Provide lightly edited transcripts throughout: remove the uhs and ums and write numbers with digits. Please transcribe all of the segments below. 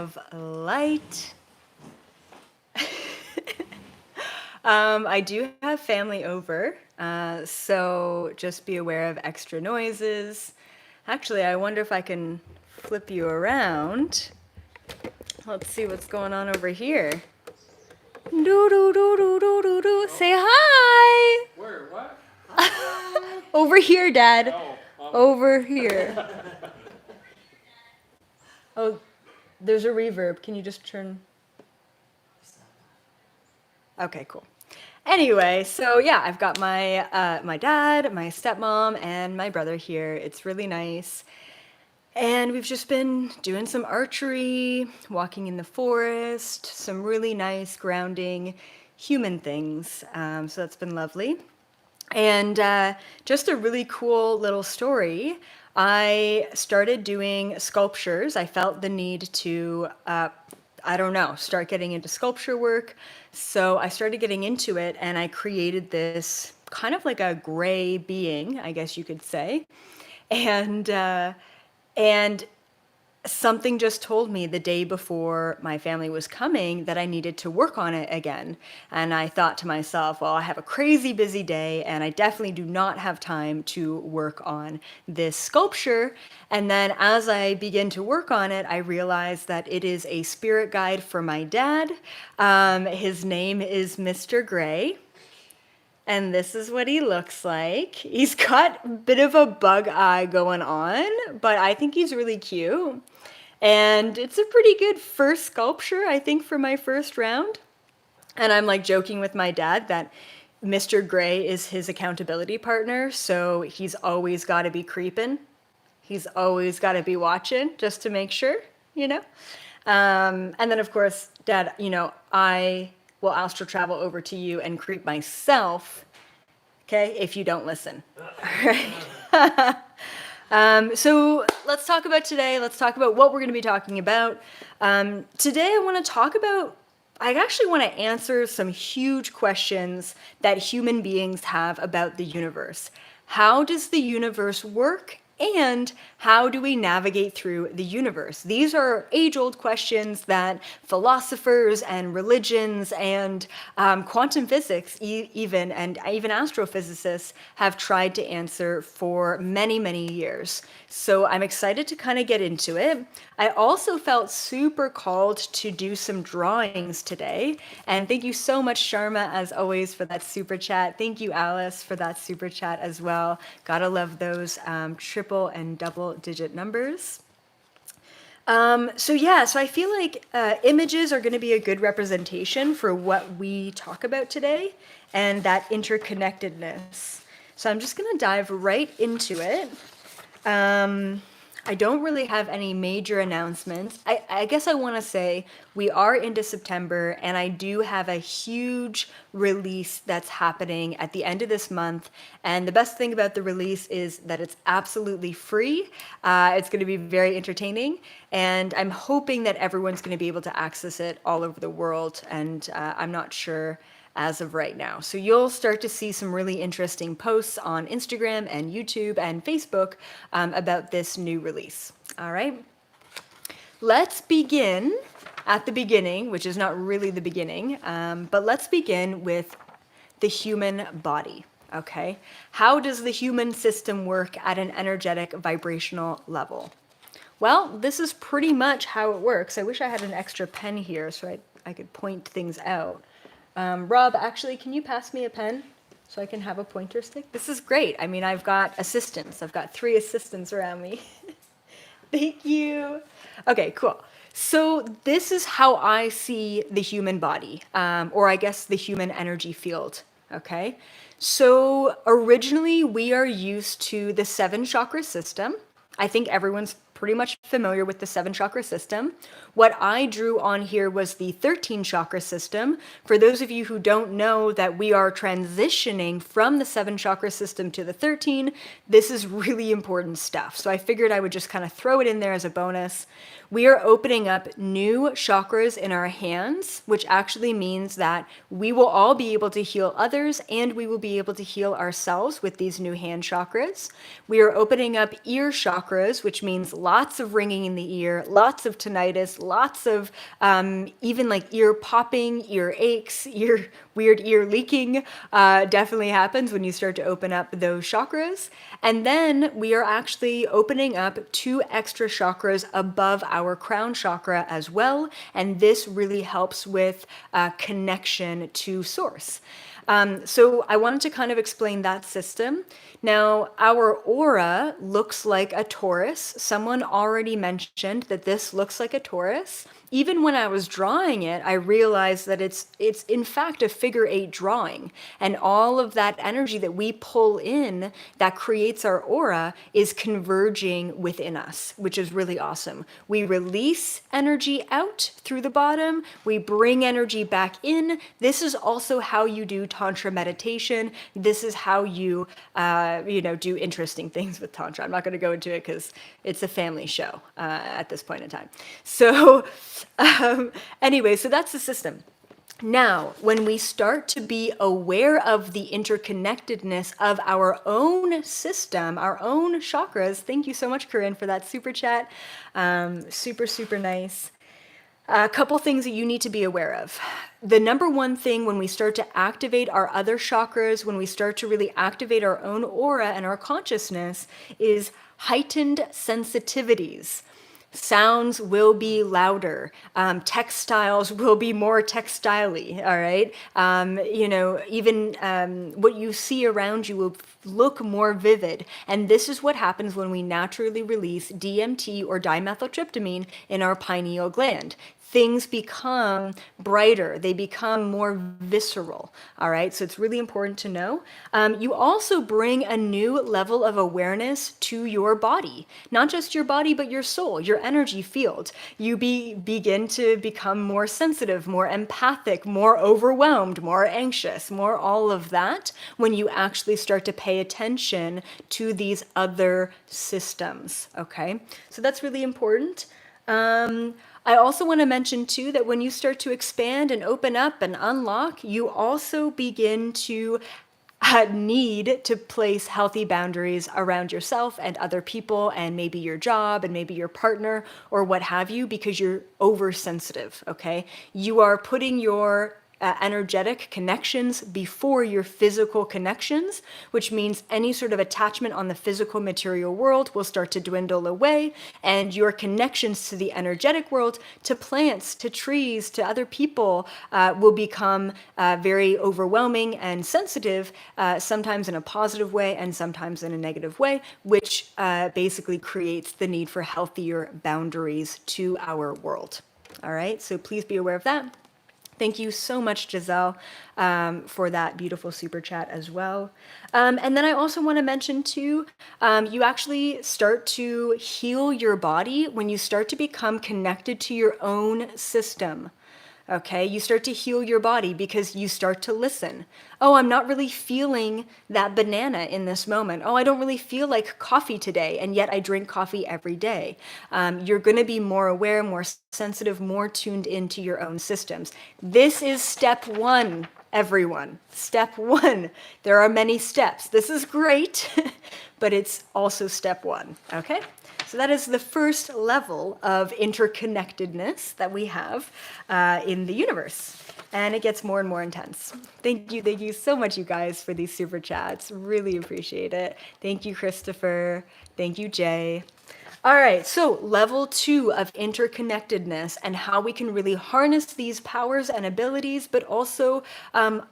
of Light. I do have family over, so just be aware of extra noises. Actually, I wonder if I can flip you around. Let's see what's going on over here. Do do do do do do do. Say hi. Where? What? Over here, Dad. Oh, Over here. Oh, there's a reverb. Can you just turn? Okay, cool. Anyway, so yeah, I've got my my dad, my stepmom, and my brother here. It's really nice. And we've just been doing some archery, walking in the forest, some really nice grounding human things. So that's been lovely. And just a really cool little story. I started doing sculptures. I felt the need to, I don't know, start getting into sculpture work. So I started getting into it and I created this kind of like a gray being, I guess you could say. And something just told me the day before my family was coming that I needed to work on it again. And I thought to myself, well, I have a crazy busy day and I definitely do not have time to work on this sculpture. And then as I begin to work on it, I realized that it is a spirit guide for my dad. His name is Mr. Gray. And this is what he looks like. He's got a bit of a bug eye going on, but I think he's really cute. And it's a pretty good first sculpture, I think, for my first round. And I'm like joking with my dad that Mr. Gray is his accountability partner, so he's always got to be creeping. He's always got to be watching just to make sure, you know? And then, of course, Dad, you know, I will astral travel over to you and creep myself, okay, if you don't listen. All right. So let's talk about today. Let's talk about what we're going to be talking about. Today I want to talk about, I actually want to answer some huge questions that human beings have about the universe. How does the universe work? And how do we navigate through the universe? These are age-old questions that philosophers and religions and quantum physics even, and even astrophysicists have tried to answer for many, many years. So I'm excited to kind of get into it. I also felt super called to do some drawings today. And thank you so much, Sharma, as always, for that super chat. Thank you, Alice, for that super chat as well. Gotta love those triple and double digit numbers. So I feel like images are going to be a good representation for what we talk about today and that interconnectedness. So I'm just going to dive right into it. I don't really have any major announcements. I guess I want to say we are into September and I do have a huge release that's happening at the end of this month. And the best thing about the release is that it's absolutely free. It's going to be very entertaining. And I'm hoping that everyone's going to be able to access it all over the world. And I'm not sure as of right now. So you'll start to see some really interesting posts on Instagram and YouTube and Facebook about this new release. All right. Let's begin at the beginning, which is not really the beginning, but let's begin with the human body. Okay. How does the human system work at an energetic vibrational level? Well, this is pretty much how it works. I wish I had an extra pen here so I could point things out. Rob, actually, can you pass me a pen so I can have a pointer stick? This is great. I mean, I've got assistants. I've got 3 assistants around me. Thank you. Okay, cool. So this is how I see the human body, or I guess the human energy field, okay? So originally, we are used to the 7 chakra system. I think everyone's pretty much familiar with the 7 chakra system. What I drew on here was the 13 chakra system. For those of you who don't know that we are transitioning from the 7 chakra system to the 13, this is really important stuff. So I figured I would just kind of throw it in there as a bonus. We are opening up new chakras in our hands, which actually means that we will all be able to heal others and we will be able to heal ourselves with these new hand chakras. We are opening up ear chakras, which means lots of ringing in the ear, lots of tinnitus, lots of even like ear popping, ear aches, weird ear leaking definitely happens when you start to open up those chakras. And then we are actually opening up 2 extra chakras above our crown chakra as well. And this really helps with connection to source. So I wanted to kind of explain that system. Now, our aura looks like a torus. Someone already mentioned that this looks like a torus. Even when I was drawing it, I realized that it's in fact a figure 8 drawing. And all of that energy that we pull in that creates our aura is converging within us, which is really awesome. We release energy out through the bottom. We bring energy back in. This is also how you do Tantra meditation. This is how you, do interesting things with Tantra. I'm not going to go into it because it's a family show at this point in time. So anyway, so that's the system. Now, when we start to be aware of the interconnectedness of our own system, our own chakras, thank you so much, Corinne, for that super chat. Super, super nice. A couple things that you need to be aware of. The number one thing when we start to activate our other chakras, when we start to really activate our own aura and our consciousness, is heightened sensitivities. Sounds will be louder. Textiles will be more textile-y, all right? Even what you see around you will look more vivid. And this is what happens when we naturally release DMT or dimethyltryptamine in our pineal gland. Things become brighter, they become more visceral, all right? So it's really important to know. You also bring a new level of awareness to your body, not just your body, but your soul, your energy field. You begin to become more sensitive, more empathic, more overwhelmed, more anxious, more all of that when you actually start to pay attention to these other systems, okay? So that's really important. I also want to mention too that when you start to expand and open up and unlock, you also begin to need to place healthy boundaries around yourself and other people and maybe your job and maybe your partner or what have you, because you're oversensitive, okay? You are putting your energetic connections before your physical connections, which means any sort of attachment on the physical material world will start to dwindle away, and your connections to the energetic world, to plants, to trees, to other people will become very overwhelming and sensitive, sometimes in a positive way and sometimes in a negative way, which basically creates the need for healthier boundaries to our world. All right, so please be aware of that. Thank you so much, Giselle, for that beautiful super chat as well. And then I also want to mention too, you actually start to heal your body when you start to become connected to your own system. Okay, you start to heal your body because you start to listen. Oh, I'm not really feeling that banana in this moment. Oh, I don't really feel like coffee today, and yet I drink coffee every day. You're going to be more aware, more sensitive, more tuned into your own systems. This is step 1, everyone. Step 1. There are many steps. This is great, but it's also step 1, okay? So that is the first level of interconnectedness that we have in the universe. And it gets more and more intense. Thank you so much, you guys, for these super chats. Really appreciate it. Thank you, Christopher. Thank you, Jay. All right, so level 2 of interconnectedness and how we can really harness these powers and abilities, but also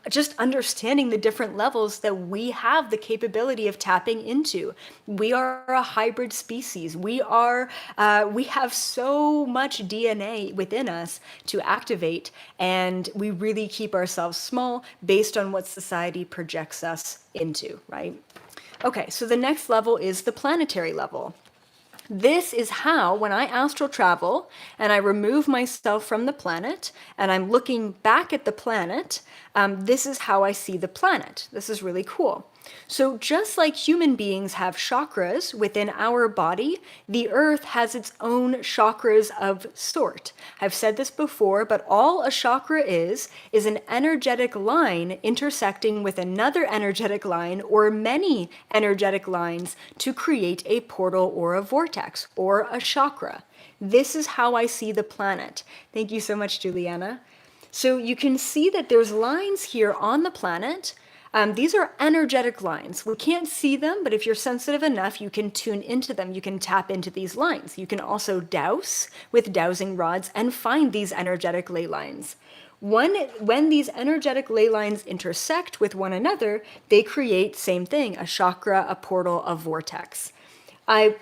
just understanding the different levels that we have the capability of tapping into. We are a hybrid species. We have so much DNA within us to activate, and we really keep ourselves small based on what society projects us into, right? Okay, so the next level is the planetary level. This is how, when I astral travel and I remove myself from the planet and I'm looking back at the planet, this is how I see the planet. This is really cool. So, just like human beings have chakras within our body, the earth has its own chakras of sort. I've said this before, but all a chakra is an energetic line intersecting with another energetic line or many energetic lines to create a portal or a vortex or a chakra. This is how I see the planet. Thank you so much, Juliana. So you can see that there's lines here on the planet. These are energetic lines. We can't see them, but if you're sensitive enough, you can tune into them. You can tap into these lines. You can also dowse with dowsing rods and find these energetic ley lines. When these energetic ley lines intersect with one another, they create, same thing, a chakra, a portal, a vortex. I've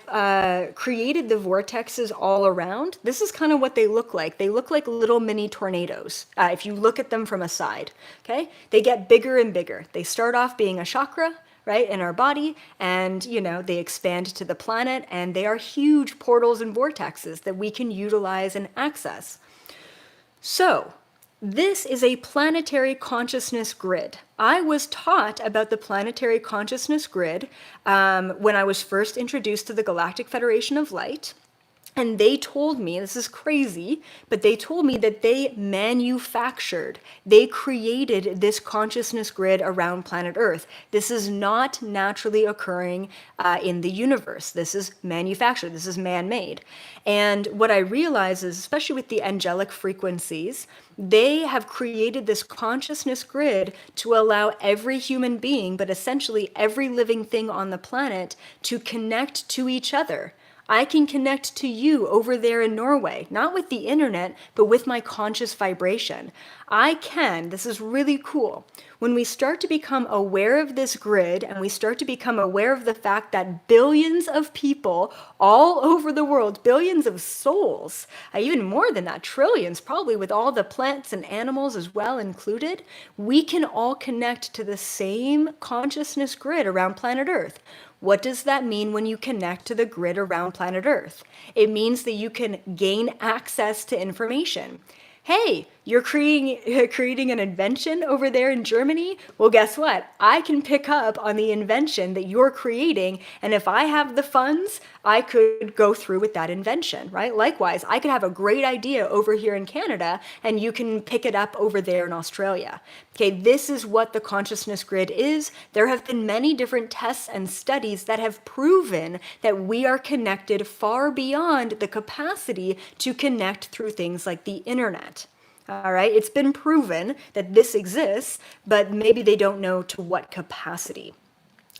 created the vortexes all around. This is kind of what they look like. They look like little mini tornadoes if you look at them from a side. Okay, they get bigger and bigger. They start off being a chakra, right, in our body, and they expand to the planet, and they are huge portals and vortexes that we can utilize and access. So, this is a planetary consciousness grid. I was taught about the planetary consciousness grid when I was first introduced to the Galactic Federation of Light. And they told me, this is crazy, but they told me that they manufactured, they created this consciousness grid around planet Earth. This is not naturally occurring in the universe. This is manufactured, this is man-made. And what I realize is, especially with the angelic frequencies, they have created this consciousness grid to allow every human being, but essentially every living thing on the planet, to connect to each other. I can connect to you over there in Norway, not with the internet, but with my conscious vibration. I can, this is really cool. When we start to become aware of this grid and we start to become aware of the fact that billions of people all over the world, billions of souls, even more than that, trillions, probably with all the plants and animals as well included, we can all connect to the same consciousness grid around planet Earth. What does that mean when you connect to the grid around planet Earth? It means that you can gain access to information. Hey, you're creating an invention over there in Germany? Well, guess what? I can pick up on the invention that you're creating, and if I have the funds, I could go through with that invention, right? Likewise, I could have a great idea over here in Canada, and you can pick it up over there in Australia. Okay, this is what the consciousness grid is. There have been many different tests and studies that have proven that we are connected far beyond the capacity to connect through things like the internet. All right, it's been proven that this exists, but maybe they don't know to what capacity.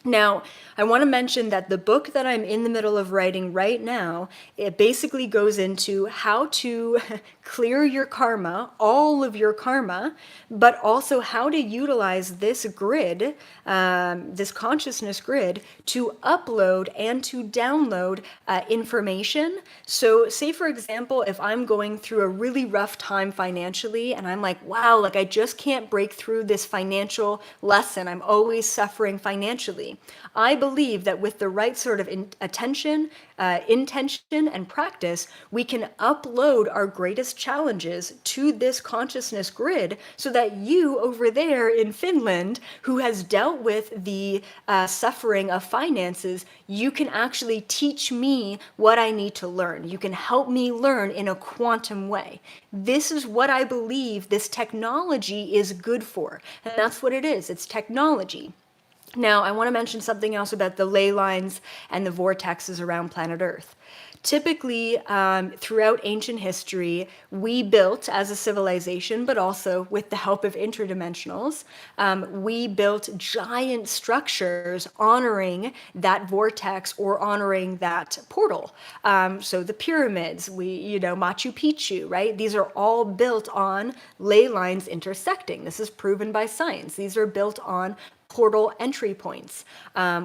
Now, I want to mention that the book that I'm in the middle of writing right now, it basically goes into how to clear your karma, all of your karma, but also how to utilize this grid, this consciousness grid, to upload and to download information. So say, for example, if I'm going through a really rough time financially and I'm like, wow, like I just can't break through this financial lesson. I'm always suffering financially. I believe that with the right sort of attention, intention, and practice, we can upload our greatest challenges to this consciousness grid so that you over there in Finland, who has dealt with the suffering of finances, you can actually teach me what I need to learn. You can help me learn in a quantum way. This is what I believe this technology is good for. And that's what it is. It's technology. Now, I want to mention something else about the ley lines and the vortexes around planet Earth. Typically, throughout ancient history, we built as a civilization, but also with the help of interdimensionals, we built giant structures honoring that vortex or honoring that portal. So the pyramids, Machu Picchu, right? These are all built on ley lines intersecting. This is proven by science. These are built on portal entry points,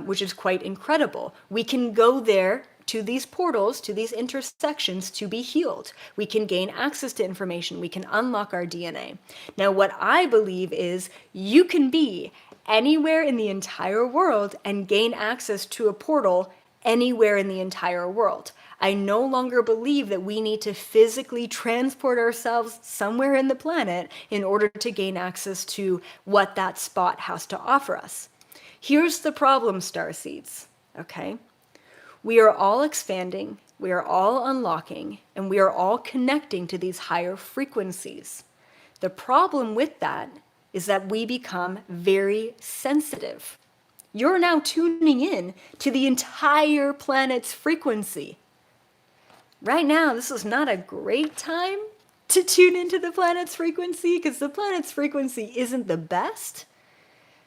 which is quite incredible. We can go there to these portals, to these intersections to be healed. We can gain access to information. We can unlock our DNA. Now, what I believe is you can be anywhere in the entire world and gain access to a portal anywhere in the entire world. I no longer believe that we need to physically transport ourselves somewhere in the planet in order to gain access to what that spot has to offer us. Here's the problem, starseeds, okay? We are all expanding, we are all unlocking, and we are all connecting to these higher frequencies. The problem with that is that we become very sensitive. You're now tuning in to the entire planet's frequency. Right now, this is not a great time to tune into the planet's frequency because the planet's frequency isn't the best.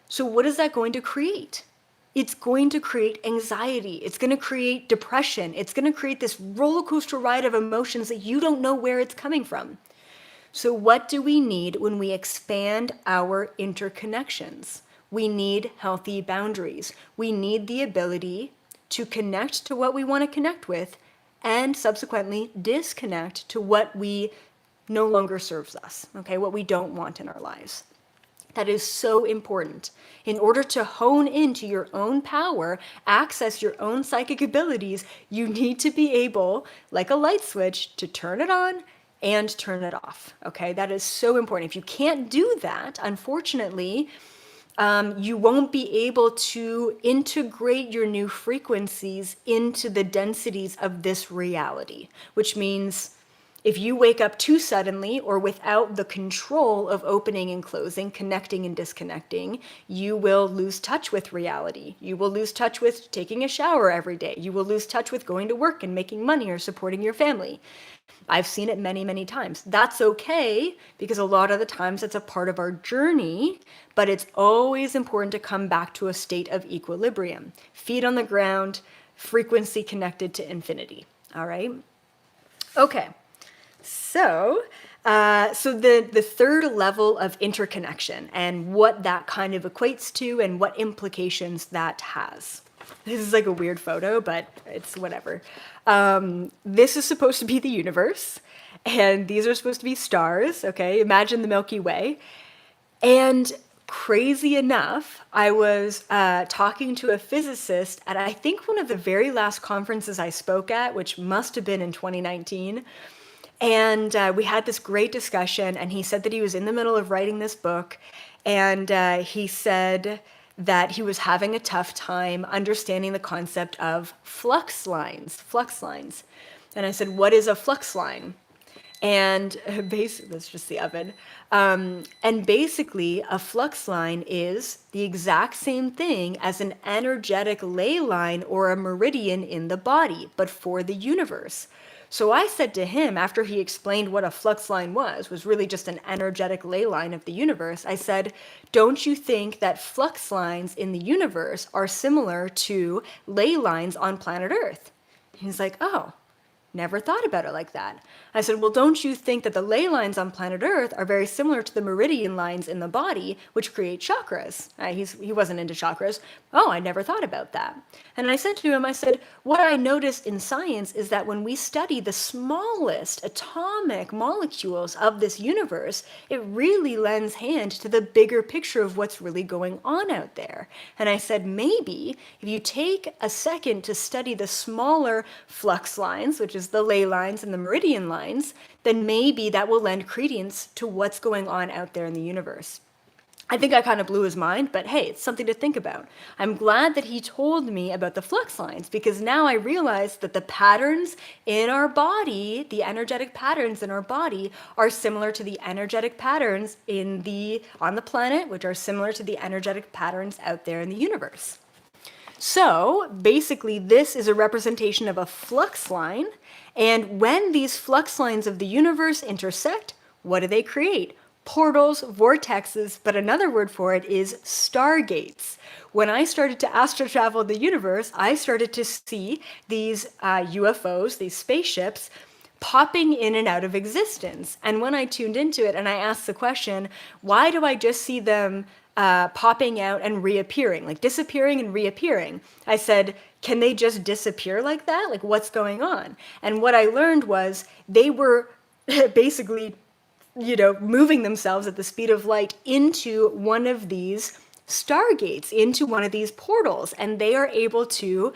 So what is that going to create? It's going to create anxiety. It's going to create depression. It's going to create this roller coaster ride of emotions that you don't know where it's coming from. So what do we need when we expand our interconnections? We need healthy boundaries. We need the ability to connect to what we want to connect with and subsequently disconnect to what we no longer serves us, okay, what we don't want in our lives. That is so important. In order to hone into your own power, access your own psychic abilities, you need to be able, like a light switch, to turn it on and turn it off, okay? That is so important. If you can't do that, unfortunately, you won't be able to integrate your new frequencies into the densities of this reality, which means if you wake up too suddenly or without the control of opening and closing, connecting and disconnecting, you will lose touch with reality. You will lose touch with taking a shower every day. You will lose touch with going to work and making money or supporting your family. I've seen it many, many times. That's okay, because a lot of the times it's a part of our journey, but it's always important to come back to a state of equilibrium. Feet on the ground, frequency connected to infinity. All right? Okay. So the third level of interconnection and what that kind of equates to and what implications that has. This is like a weird photo, but it's whatever. This is supposed to be the universe, and these are supposed to be stars, okay? Imagine the Milky Way. And crazy enough, I was talking to a physicist at, I think, one of the very last conferences I spoke at, which must have been in 2019. And we had this great discussion, and he said that he was in the middle of writing this book, and he said that he was having a tough time understanding the concept of flux lines. And I said, what is a flux line? And basically, that's just the oven. And basically, a flux line is the exact same thing as an energetic ley line or a meridian in the body, but for the universe. So I said to him, after he explained what a flux line was really just an energetic ley line of the universe, I said, don't you think that flux lines in the universe are similar to ley lines on planet Earth? He's like, oh, never thought about it like that. I said, well, don't you think that the ley lines on planet Earth are very similar to the meridian lines in the body, which create chakras? He wasn't into chakras. Oh, I never thought about that. And I said to him, I said, what I noticed in science is that when we study the smallest atomic molecules of this universe, it really lends hand to the bigger picture of what's really going on out there. And I said, maybe if you take a second to study the smaller flux lines, which is the ley lines and the meridian lines, then maybe that will lend credence to what's going on out there in the universe. I think I kind of blew his mind, but hey, it's something to think about. I'm glad that he told me about the flux lines, because now I realize that the patterns in our body, the energetic patterns in our body, are similar to the energetic patterns on the planet, which are similar to the energetic patterns out there in the universe. So basically, this is a representation of a flux line. And when these flux lines of the universe intersect, what do they create? Portals, vortexes, but another word for it is stargates. When I started to astro travel the universe, I started to see these UFOs, these spaceships, popping in and out of existence. And when I tuned into it and I asked the question, why do I just see them popping out and reappearing, like disappearing and reappearing? I said, can they just disappear like that? Like, what's going on? And what I learned was they were basically, moving themselves at the speed of light into one of these stargates, into one of these portals, and they are able to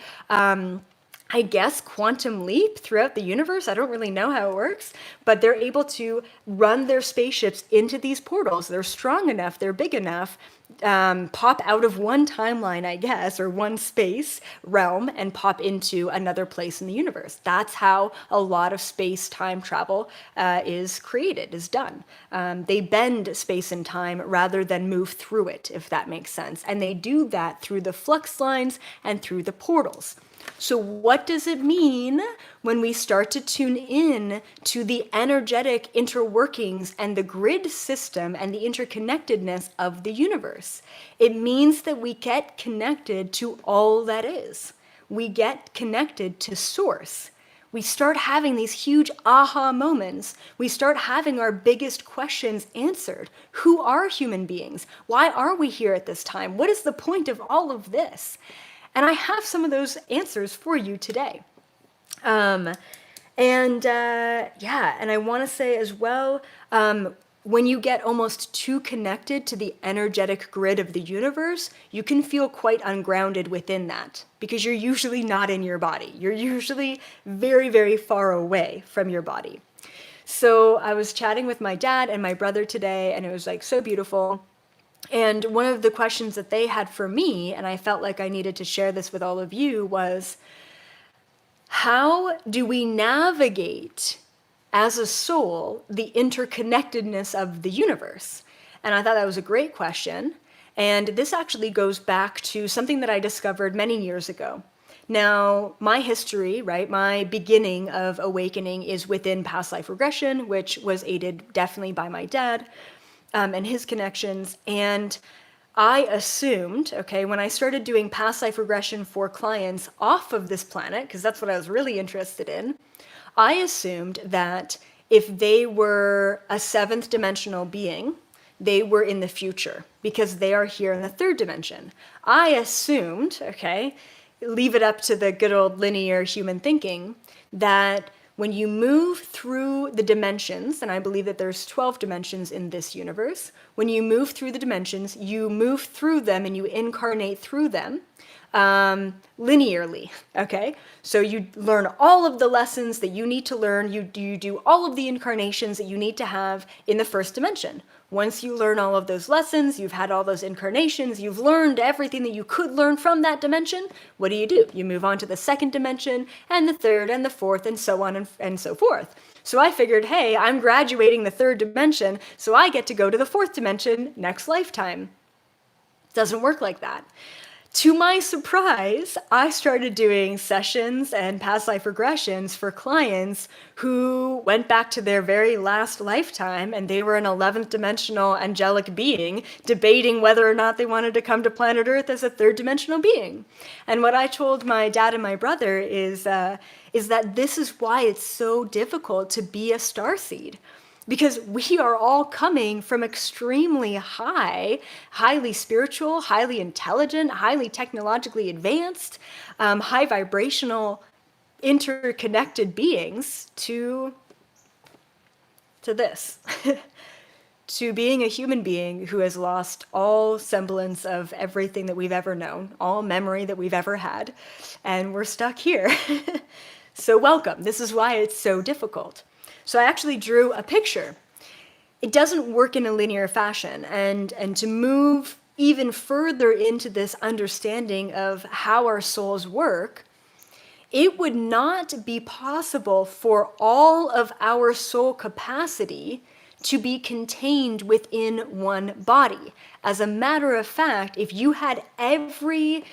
I guess, quantum leap throughout the universe. I don't really know how it works, but they're able to run their spaceships into these portals. They're strong enough, they're big enough, pop out of one timeline, I guess, or one space realm and pop into another place in the universe. That's how a lot of space-time travel is created, is done. They bend space and time rather than move through it, if that makes sense. And they do that through the flux lines and through the portals. So what does it mean when we start to tune in to the energetic interworkings and the grid system and the interconnectedness of the universe? It means that we get connected to all that is. We get connected to source. We start having these huge aha moments. We start having our biggest questions answered. Who are human beings? Why are we here at this time? What is the point of all of this? And I have some of those answers for you today. And I want to say as well, when you get almost too connected to the energetic grid of the universe, you can feel quite ungrounded within that because you're usually not in your body. You're usually very, very far away from your body. So I was chatting with my dad and my brother today, and it was like so beautiful. And one of the questions that they had for me, and I felt like I needed to share this with all of you, was how do we navigate as a soul the interconnectedness of the universe? And I thought that was a great question. And this actually goes back to something that I discovered many years ago. Now, my history, right, my beginning of awakening is within past life regression, which was aided definitely by my dad. And his connections. And I assumed, okay, when I started doing past life regression for clients off of this planet, because that's what I was really interested in, I assumed that if they were a seventh dimensional being, they were in the future because they are here in the third dimension. I assumed, okay, leave it up to the good old linear human thinking, that when you move through the dimensions, and I believe that there's 12 dimensions in this universe, when you move through the dimensions, you move through them and you incarnate through them linearly, okay? So you learn all of the lessons that you need to learn, you do all of the incarnations that you need to have in the first dimension. Once you learn all of those lessons, you've had all those incarnations, you've learned everything that you could learn from that dimension, what do? You move on to the second dimension, and the third, and the fourth, and so on and so forth. So I figured, hey, I'm graduating the third dimension, so I get to go to the fourth dimension next lifetime. Doesn't work like that. To my surprise, I started doing sessions and past life regressions for clients who went back to their very last lifetime and they were an 11th dimensional angelic being debating whether or not they wanted to come to planet Earth as a third dimensional being. And what I told my dad and my brother is that this is why it's so difficult to be a starseed. Because we are all coming from extremely highly spiritual, highly intelligent, highly technologically advanced, high vibrational, interconnected beings to this, to being a human being who has lost all semblance of everything that we've ever known, all memory that we've ever had, and we're stuck here. So welcome. This is why it's so difficult. So I actually drew a picture. It doesn't work in a linear fashion, and to move even further into this understanding of how our souls work, it would not be possible for all of our soul capacity to be contained within one body. As a matter of fact, if you had every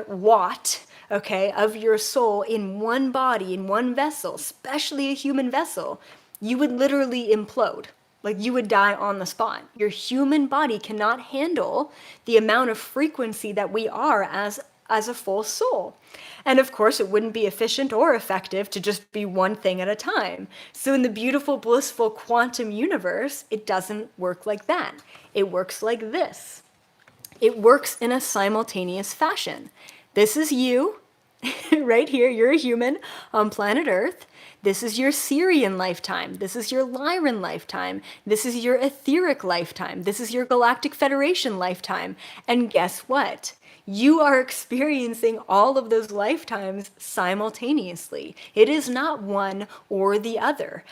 watt, okay, of your soul in one body, in one vessel, especially a human vessel, you would literally implode. Like you would die on the spot. Your human body cannot handle the amount of frequency that we are as a full soul. And of course, it wouldn't be efficient or effective to just be one thing at a time. So in the beautiful, blissful quantum universe, it doesn't work like that. It works like this. It works in a simultaneous fashion. This is you, Right here, you're a human on planet Earth. This is your Sirian lifetime. This is your Lyran lifetime. This is your etheric lifetime. This is your Galactic Federation lifetime. And guess what? You are experiencing all of those lifetimes simultaneously. It is not one or the other.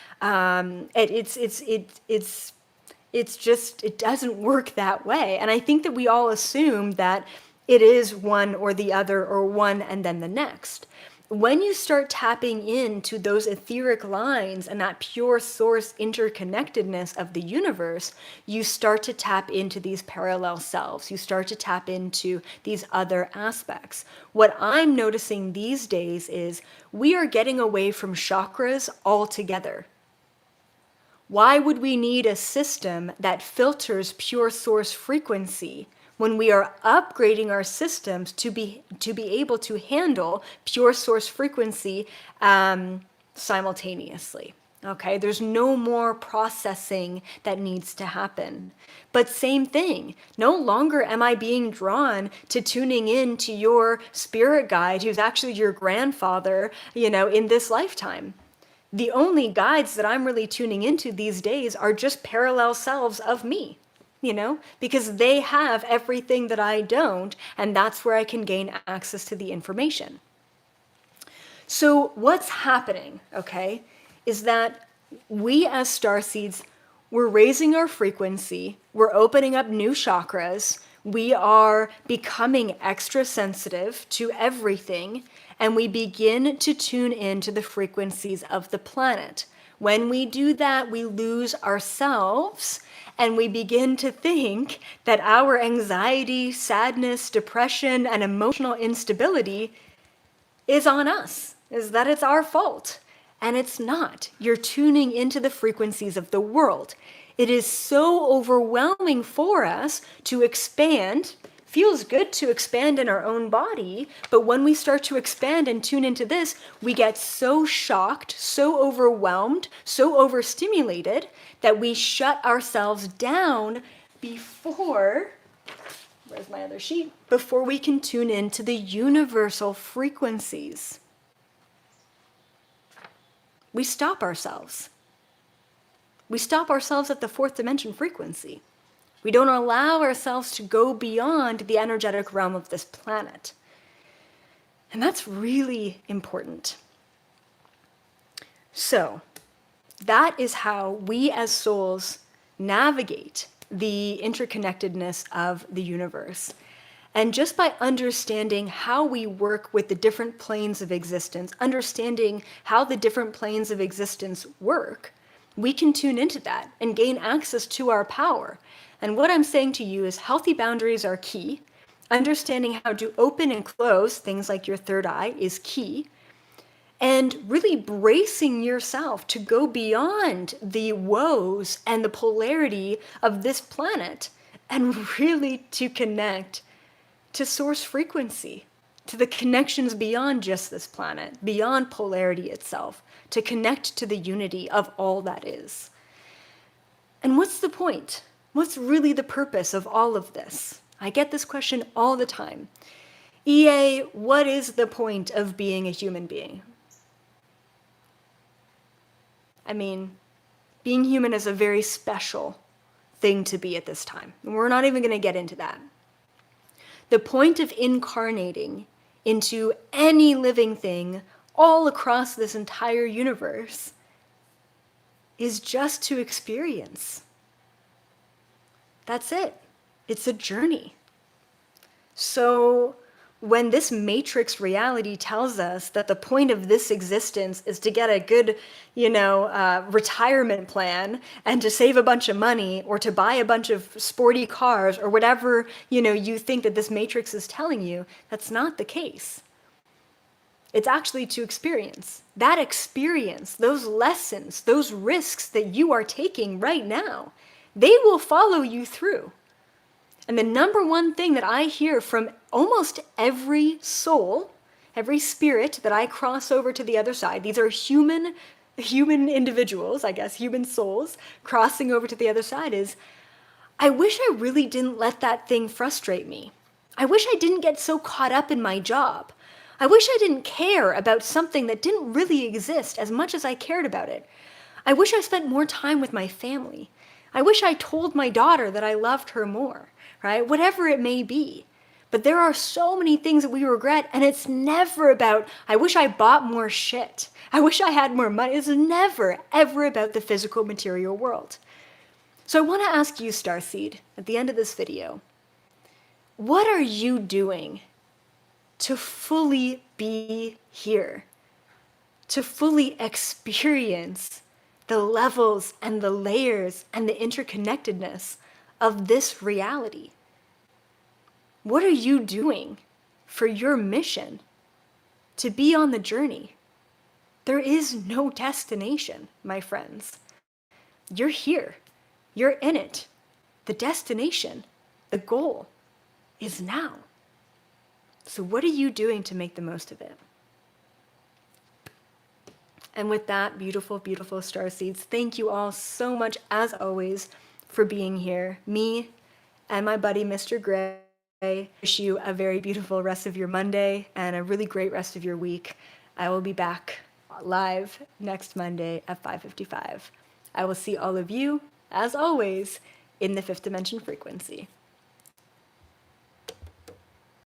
It's just, it doesn't work that way. And I think that we all assume that it is one or the other, or one and then the next. When you start tapping into those etheric lines and that pure source interconnectedness of the universe, you start to tap into these parallel selves. You start to tap into these other aspects. What I'm noticing these days is we are getting away from chakras altogether. Why would we need a system that filters pure source frequency when we are upgrading our systems to be able to handle pure source frequency simultaneously? Okay, there's no more processing that needs to happen. But same thing, no longer am I being drawn to tuning in to your spirit guide who's actually your grandfather, in this lifetime. The only guides that I'm really tuning into these days are just parallel selves of me, because they have everything that I don't, and that's where I can gain access to the information. So what's happening, okay, is that we as starseeds, we're raising our frequency, we're opening up new chakras, we are becoming extra sensitive to everything, and we begin to tune into the frequencies of the planet. When we do that, we lose ourselves, and we begin to think that our anxiety, sadness, depression, and emotional instability is on us, is that it's our fault. And it's not. You're tuning into the frequencies of the world. It is so overwhelming for us to expand. Feels good to expand in our own body, but when we start to expand and tune into this, we get so shocked, so overwhelmed, so overstimulated that we shut ourselves down before, where's my other sheet? Before we can tune into the universal frequencies. We stop ourselves. We stop ourselves at the fourth dimension frequency. We don't allow ourselves to go beyond the energetic realm of this planet. And that's really important. So, that is how we as souls navigate the interconnectedness of the universe. And just by understanding how we work with the different planes of existence, understanding how the different planes of existence work, we can tune into that and gain access to our power. And what I'm saying to you is healthy boundaries are key. Understanding how to open and close things like your third eye is key. And really bracing yourself to go beyond the woes and the polarity of this planet and really to connect to source frequency, to the connections beyond just this planet, beyond polarity itself, to connect to the unity of all that is. And what's the point? What's really the purpose of all of this? I get this question all the time. EA, what is the point of being a human being? I mean, being human is a very special thing to be at this time. And we're not even going to get into that. The point of incarnating into any living thing all across this entire universe is just to experience. That's it. It's a journey. So when this matrix reality tells us that the point of this existence is to get a good, retirement plan and to save a bunch of money or to buy a bunch of sporty cars or whatever, you think that this matrix is telling you, that's not the case. It's actually to experience. That experience, those lessons, those risks that you are taking right now, they will follow you through. And the number one thing that I hear from almost every soul, every spirit that I cross over to the other side, these are human individuals, I guess, human souls crossing over to the other side, is, I wish I really didn't let that thing frustrate me. I wish I didn't get so caught up in my job. I wish I didn't care about something that didn't really exist as much as I cared about it. I wish I spent more time with my family. I wish I told my daughter that I loved her more, right? Whatever it may be. But there are so many things that we regret, and it's never about, I wish I bought more shit. I wish I had more money. It's never, ever about the physical material world. So I want to ask you, Starseed, at the end of this video, what are you doing to fully be here? To fully experience the levels and the layers and the interconnectedness of this reality? What are you doing for your mission to be on the journey? There is no destination, my friends. You're here. You're in it. The destination, the goal, is now. So what are you doing to make the most of it? And with that, beautiful, beautiful starseeds, thank you all so much, as always, for being here. Me and my buddy, Mr. Gray, wish you a very beautiful rest of your Monday and a really great rest of your week. I will be back live next Monday at 5:55. I will see all of you, as always, in the fifth dimension frequency.